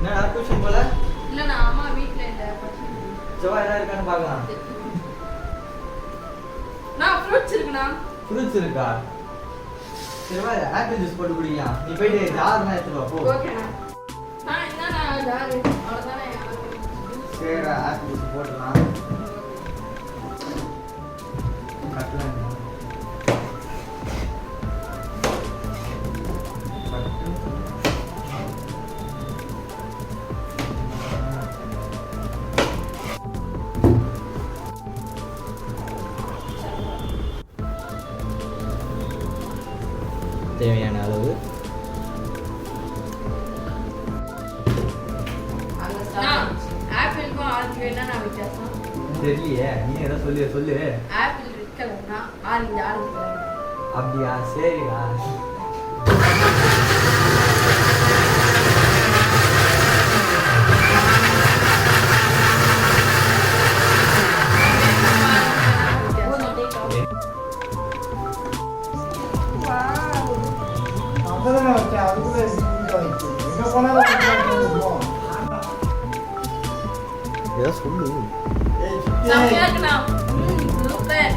என்ன டியூஷன் போல? இல்ல நான் அம்மா வீட்ல இல்ல. செவ்வாய் என்ன இருக்கான்னு பார்க்கலாம். நான் ஃப்ரூட்ஸ் இருக்குண்ணா. ஃப்ரூட்ஸ் இருக்கா? செவ்வாய் ஆப்பிள் ஜூஸ் போட்டு குடிக்கலாம். நீ போயிட்டு ஜார் எடுத்து வா போ. ஓகேண்ணா. நான் என்னண்ணா ஜார் அவ்வளவுதானே. சரி ஆப்பிள் ஜூஸ் போடலாம். கட்டலாம். தேவையான அளவு ஆப்பிளுக்கும் ஆரஞ்சு என்ன வித்தியாசம் தெரியலையே. நீ ஏதோ சொல்லு. ஆப்பிள் ரெட் கலர்னா ஆரஞ்சு கலர். அப்படியா? சரிடா. ஏதோ சொல்லு. சமையாக்குனா சூப்பர்.